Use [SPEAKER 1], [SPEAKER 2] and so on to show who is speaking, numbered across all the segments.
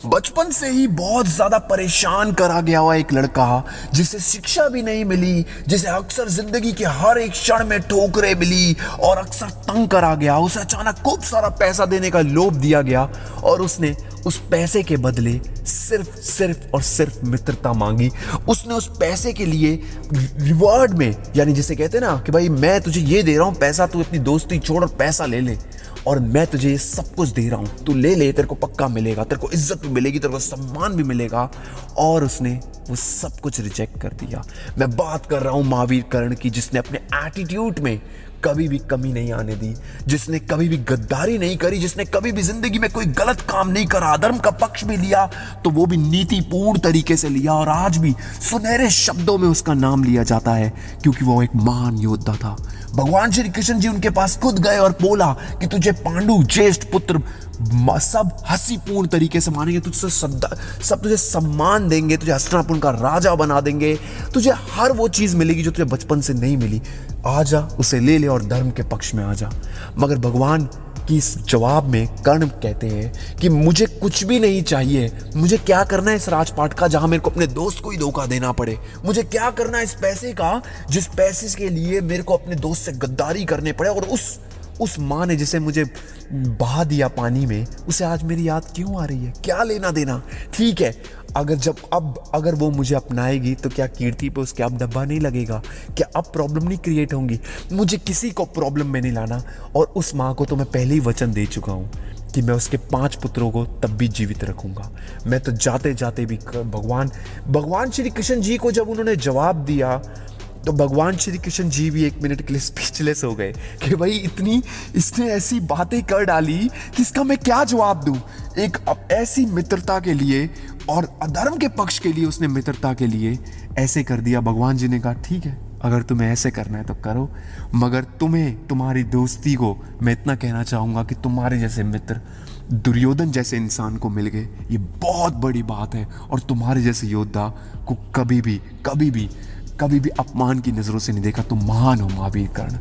[SPEAKER 1] बचपन से ही बहुत ज्यादा परेशान करा गया हुआ एक लड़का, जिसे शिक्षा भी नहीं मिली, जिसे अक्सर जिंदगी के हर एक क्षण में ठोकरें मिली और अक्सर तंग करा गया। उसे अचानक खूब सारा पैसा देने का लोभ दिया गया और उसने उस पैसे के बदले सिर्फ और सिर्फ मित्रता मांगी। उसने उस पैसे के लिए रिवॉर्ड में, यानी जिसे कहते हैं ना कि भाई मैं तुझे ये दे रहा हूं पैसा, तू अपनी दोस्ती छोड़ और पैसा ले ले, और मैं तुझे ये सब कुछ दे रहा हूं, तू ले ले, तेरे को पक्का मिलेगा, तेरे को इज्जत भी मिलेगी, तेरे को सम्मान भी मिलेगा। और उसने वो सब कुछ रिजेक्ट कर दिया। मैं बात कर रहा हूं महावीर कर्ण की, जिसने अपने एटीट्यूड में कभी भी कमी नहीं आने दी, जिसने कभी भी गद्दारी नहीं करी, जिसने कभी भी जिंदगी में कोई गलत काम नहीं करा, अधर्म का पक्ष भी लिया तो वो भी नीतिपूर्ण तरीके से लिया, और आज भी सुनहरे शब्दों में उसका नाम लिया जाता है क्योंकि वो एक महान योद्धा था। भगवान श्री कृष्ण जी उनके पास खुद गए और बोला कि तुझे पांडु ज्येष्ठ पुत्र सब हंसीपूर्ण तरीके से मानेंगे, तुझसे सब तुझे सम्मान देंगे, तुझे हस्तिनापुर का राजा बना देंगे, तुझे हर वो चीज मिलेगी जो तुझे बचपन से नहीं मिली। आजा, उसे ले ले और धर्म के पक्ष में आजा। मगर भगवान की इस जवाब में कर्ण कहते हैं कि मुझे कुछ भी नहीं चाहिए, मुझे क्या करना है इस राजपाट का जहां मेरे को अपने दोस्त को ही धोखा देना पड़े, मुझे क्या करना है इस पैसे का जिस पैसे के लिए मेरे को अपने दोस्त से गद्दारी करने पड़े, और उस माँ ने जिसे मुझे बहा दिया पानी में, उसे आज मेरी याद क्यों आ रही है? क्या लेना देना? ठीक है, अगर वो मुझे अपनाएगी तो क्या कीर्ति पे उसके अब डब्बा नहीं लगेगा? क्या अब प्रॉब्लम नहीं क्रिएट होंगी? मुझे किसी को प्रॉब्लम में नहीं लाना। और उस माँ को तो मैं पहले ही वचन दे चुका हूँ कि मैं उसके 5 पुत्रों को तब भी जीवित रखूंगा। मैं तो जाते जाते भी भगवान श्री कृष्ण जी को जब उन्होंने जवाब दिया तो भगवान श्री कृष्ण जी भी 1 मिनट के लिए स्पीचलेस हो गए कि भाई इसने ऐसी बातें कर डाली कि इसका मैं क्या जवाब दूं। एक ऐसी मित्रता के लिए और अधर्म के पक्ष के लिए उसने मित्रता के लिए ऐसे कर दिया। भगवान जी ने कहा ठीक है, अगर तुम्हें ऐसे करना है तो करो, मगर तुम्हारी दोस्ती को मैं इतना कहना चाहूंगा कि तुम्हारे जैसे मित्र दुर्योधन जैसे इंसान को मिल गए, ये बहुत बड़ी बात है। और तुम्हारे जैसे योद्धा को कभी भी अपमान की नजरों से नहीं देखा। तुम महान हो महावीर कर्ण।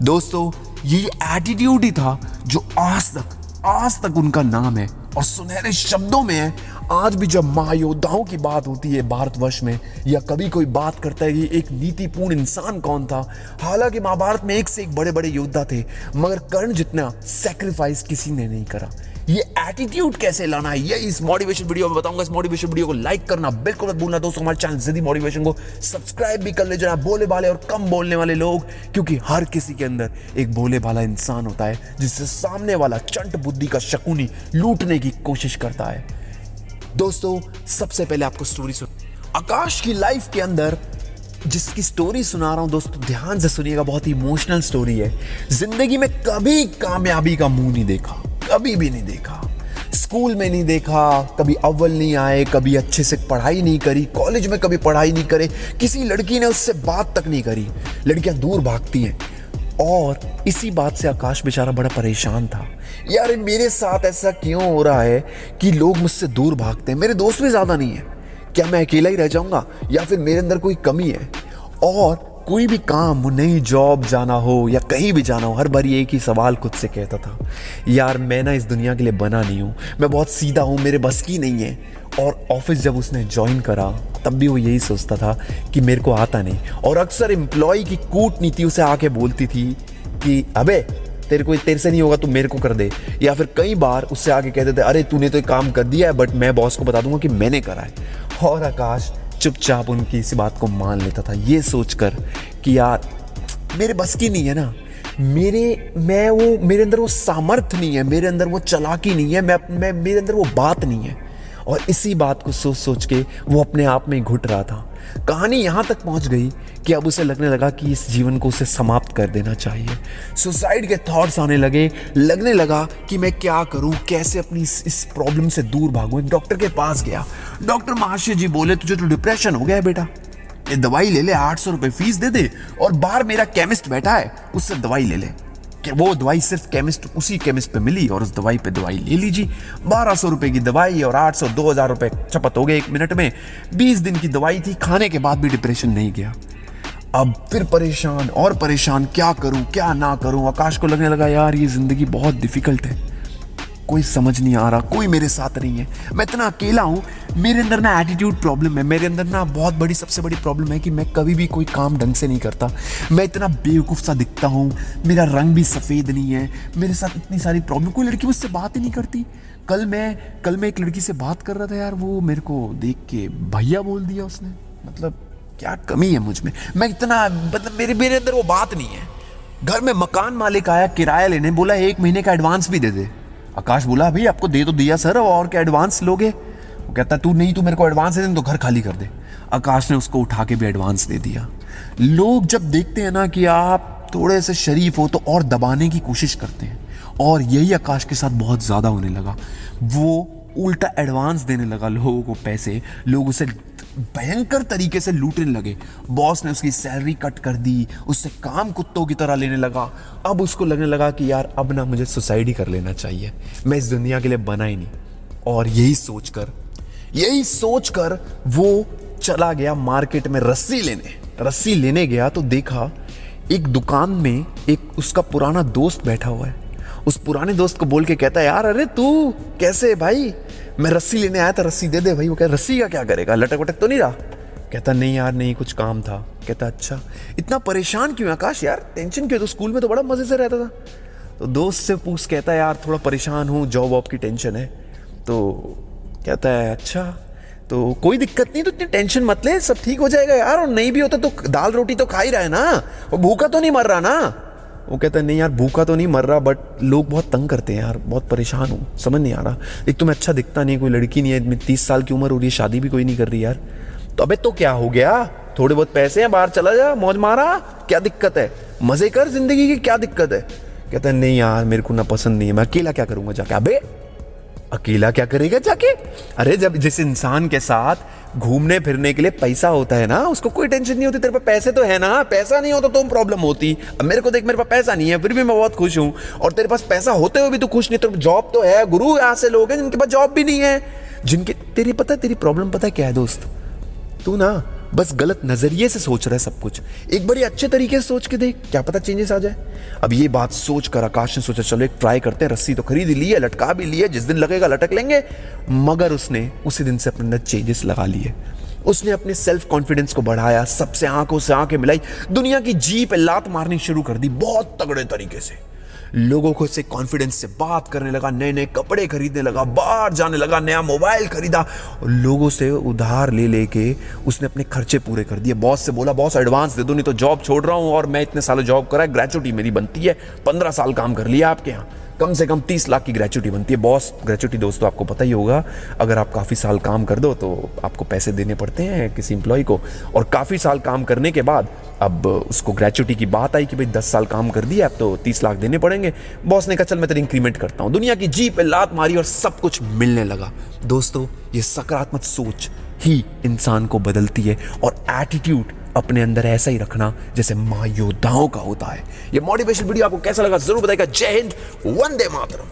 [SPEAKER 1] दोस्तों, ये एटीट्यूड ही था जो आज तक उनका नाम है और सुनहरे शब्दों में है। आज भी जब महायोद्धाओं की बात होती है भारतवर्ष में, या कभी कोई बात करता है कि एक नीतिपूर्ण इंसान कौन था, हालांकि महाभारत में एक से एक बड़े बड़े योद्धा थे, मगर कर्ण जितना सैक्रिफाइस किसी ने नहीं करा। ये एटीट्यूड कैसे लाना है, ये इस मोटिवेशन वीडियो में बताऊंगा। इस मोटिवेशन वीडियो को लाइक करना बिल्कुल मत भूलना दोस्तों। हमारे चैनल जिद्दी मोटिवेशन को सब्सक्राइब भी कर ले जाना, भोले भाले और कम बोलने वाले लोग, क्योंकि हर किसी के अंदर एक भोले भाला इंसान होता है जिससे सामने वाला चंट बुद्धि का शकुनी लूटने की कोशिश करता है। दोस्तों, सबसे पहले आपको स्टोरी आकाश की लाइफ के अंदर जिसकी स्टोरी सुना रहा हूं दोस्तों, ध्यान से सुनिएगा, बहुत ही इमोशनल स्टोरी है। जिंदगी में कभी कामयाबी का मुंह नहीं देखा, कभी भी नहीं देखा, स्कूल में नहीं देखा, कभी अव्वल नहीं आए, कभी अच्छे से पढ़ाई नहीं करी, कॉलेज में कभी पढ़ाई नहीं करे, किसी लड़की ने उससे बात तक नहीं करी, लड़कियां दूर भागती हैं। और इसी बात से आकाश बेचारा बड़ा परेशान था, यार मेरे साथ ऐसा क्यों हो रहा है कि लोग मुझसे दूर भागते हैं, मेरे दोस्त भी ज्यादा नहीं है, क्या मैं अकेला ही रह जाऊंगा या फिर मेरे अंदर कोई कमी है? और कोई भी काम, नई जॉब जाना हो या कहीं भी जाना हो, हर बार एक ही सवाल खुद से कहता था, यार मैं ना इस दुनिया के लिए बना नहीं हूँ, मैं बहुत सीधा हूँ, मेरे बस की नहीं है। और ऑफिस जब उसने ज्वाइन करा तब भी वो यही सोचता था कि मेरे को आता नहीं। और अक्सर एम्प्लॉय की कूटनीति उसे आके बोलती थी कि अबे तेरे से नहीं होगा, तू मेरे को कर दे। या फिर कई बार उससे आगे कहते थे, अरे तूने तो एक काम कर दिया है बट मैं बॉस को बता दूंगा कि मैंने करा है। और आकाश चुपचाप उनकी इसी बात को मान लेता था, ये सोचकर कि यार मेरे बस की नहीं है ना, मेरे अंदर वो सामर्थ्य नहीं है, मेरे अंदर वो चालाकी नहीं है, मेरे अंदर वो बात नहीं है। और इसी बात को सोच के वो अपने आप में घुट रहा था। कहानी यहाँ तक पहुँच गई कि अब उसे लगने लगा कि इस जीवन को उसे समाप्त कर देना चाहिए। सुसाइड के थॉट्स आने लगने लगा कि मैं क्या करूँ, कैसे अपनी इस प्रॉब्लम से दूर भागूं। एक डॉक्टर के पास गया, डॉक्टर महाशय जी बोले तुझे तो डिप्रेशन हो गया है बेटा, ये दवाई ले ले, 800 रुपये फीस दे दे, और बाहर मेरा केमिस्ट बैठा है उससे दवाई ले ले। कि वो दवाई सिर्फ उसी केमिस्ट पे मिली और उस दवाई पे दवाई ले लीजिए। 1200 रुपए की दवाई और 800 2000 रुपए चपत हो गए 1 मिनट में। 20 दिन की दवाई थी, खाने के बाद भी डिप्रेशन नहीं गया। अब फिर परेशान और परेशान, क्या करूं क्या ना करूं। आकाश को लगने लगा यार ये जिंदगी बहुत डिफिकल्ट है, कोई समझ नहीं आ रहा, कोई मेरे साथ नहीं है, मैं इतना अकेला हूँ। मेरे अंदर ना एटीट्यूड प्रॉब्लम है, मेरे अंदर ना बहुत बड़ी सबसे बड़ी प्रॉब्लम है कि मैं कभी भी कोई काम ढंग से नहीं करता। मैं इतना बेवकूफ़ सा दिखता हूँ, मेरा रंग भी सफ़ेद नहीं है, मेरे साथ इतनी सारी प्रॉब्लम, कोई लड़की मुझसे बात ही नहीं करती। कल मैं एक लड़की से बात कर रहा था यार, वो मेरे को देख के भैया बोल दिया उसने। मतलब क्या कमी है मुझ में, मैं इतना, मतलब मेरे अंदर वो बात नहीं है। घर में मकान मालिक आया किराया लेने, बोला 1 महीने का एडवांस भी दे दे। आकाश बोला अभी आपको दे तो दिया सर, और क्या एडवांस लोगे? वो कहता तू मेरे को एडवांस दे दे तो घर खाली कर दे। आकाश ने उसको उठा के भी एडवांस दे दिया। लोग जब देखते हैं ना कि आप थोड़े से शरीफ हो तो और दबाने की कोशिश करते हैं, और यही आकाश के साथ बहुत ज़्यादा होने लगा। वो उल्टा एडवांस देने लगा लोगों को पैसे, लोग उसे भयंकर तरीके से लूटने लगे। बॉस ने उसकी सैलरी कट कर दी, उससे काम कुत्तों की तरह लेने लगा। अब उसको लगने लगा कि यार अब ना मुझे सुसाइड ही कर लेना चाहिए, मैं इस दुनिया के लिए बना ही नहीं। और यही सोचकर वो चला गया मार्केट में रस्सी लेने गया तो देखा एक दुकान में एक उसका पुराना दोस्त बैठा हुआ है। उस पुराने दोस्त को बोल के कहता है यार अरे तू कैसे है भाई, मैं रस्सी लेने आया था, रस्सी दे दे भाई। वो कह रस्सी का क्या करेगा, लटक वटक तो नहीं रहा? कहता नहीं यार नहीं, कुछ काम था। कहता अच्छा, इतना परेशान क्यों आकाश यार, टेंशन क्यों? तो स्कूल में तो बड़ा मजे से रहता था। तो दोस्त से पूछ, कहता है यार थोड़ा परेशान हूँ, जॉब वॉब की टेंशन है। तो कहता है अच्छा, तो कोई दिक्कत नहीं, तो इतनी टेंशन मत ले, सब ठीक हो जाएगा यार, और नहीं भी होता तो दाल रोटी तो खा ही रहा है ना, और भूखा तो नहीं मर रहा ना। वो कहता है नहीं यार भूखा तो नहीं मर रहा, बट लोग बहुत तंग करते हैं यार, बहुत परेशान हूँ, समझ नहीं आ रहा। एक तो मैं अच्छा दिखता नहीं, कोई लड़की नहीं है, 30 साल की उम्र हो रही है, शादी भी कोई नहीं कर रही यार। तो अबे तो क्या हो गया, थोड़े बहुत पैसे हैं, बाहर चला जा, मौज मारा, क्या दिक्कत है, मजे कर जिंदगी की, क्या दिक्कत है? कहता है नहीं यार मेरे को ना पसंद नहीं है, मैं अकेला क्या करूंगा जाके। अबे अकेला क्या करेगा जाके? अरे जब जिस इंसान के साथ घूमने फिरने के लिए पैसा होता है ना, उसको कोई टेंशन नहीं होती। तेरे पास पैसे तो है ना, पैसा नहीं होता तो प्रॉब्लम होती। अब मेरे को देख, मेरे पास पैसा नहीं है फिर भी मैं बहुत खुश हूं, और तेरे पास पैसा होते हुए भी तू खुश नहीं। तो जॉब तो है गुरु, यहाँ से लोग हैं जिनके पास जॉब भी नहीं है, जिनके तेरी प्रॉब्लम पता है क्या है दोस्त? तू ना बस गलत नजरिए से सोच रहा है सब कुछ। एक बार अच्छे तरीके से सोच के देख, क्या पता चेंजेस आ जाए। अब ये बात सोचकर आकाश ने सोचा चलो एक ट्राई करते हैं। रस्सी तो खरीद ली है, लटका भी ली है, जिस दिन लगेगा लटक लेंगे। मगर उसने उसी दिन से अपने अंदर चेंजेस लगा लिए। उसने अपने सेल्फ कॉन्फिडेंस को बढ़ाया, सबसे आंखों से आंखें मिलाई, दुनिया की जी पे लात मारनी शुरू कर दी बहुत तगड़े तरीके से। लोगों को से कॉन्फिडेंस से बात करने लगा, नए नए कपड़े खरीदने लगा, बाहर जाने लगा, नया मोबाइल खरीदा, और लोगों से उधार ले लेके उसने अपने खर्चे पूरे कर दिए। बॉस से बोला बॉस एडवांस दे दो, नहीं तो जॉब छोड़ रहा हूं, और मैं इतने सालों जॉब करा है, ग्रेचुटी मेरी बनती है, 15 साल काम कर लिया आपके यहाँ, कम से कम 30 लाख की ग्रेचुटी बनती है। बॉस ग्रेचुटी दोस्तों आपको पता ही होगा, अगर आप काफ़ी साल काम कर दो तो आपको पैसे देने पड़ते हैं किसी एम्प्लॉय को, और काफ़ी साल काम करने के बाद अब उसको ग्रेचुटी की बात आई कि भाई 10 साल काम कर दिया, अब तो 30 लाख देने पड़ेंगे। बॉस ने कहा चल मैं तेरी इंक्रीमेंट करता हूँ। दुनिया की जी पे लात मारी और सब कुछ मिलने लगा। दोस्तों ये सकारात्मक सोच ही इंसान को बदलती है, और एटीट्यूड अपने अंदर ऐसा ही रखना जैसे महायोद्धाओं का होता है। ये मोटिवेशन वीडियो आपको कैसा लगा जरूर बताइएगा। जय हिंद, वंदे मातरम।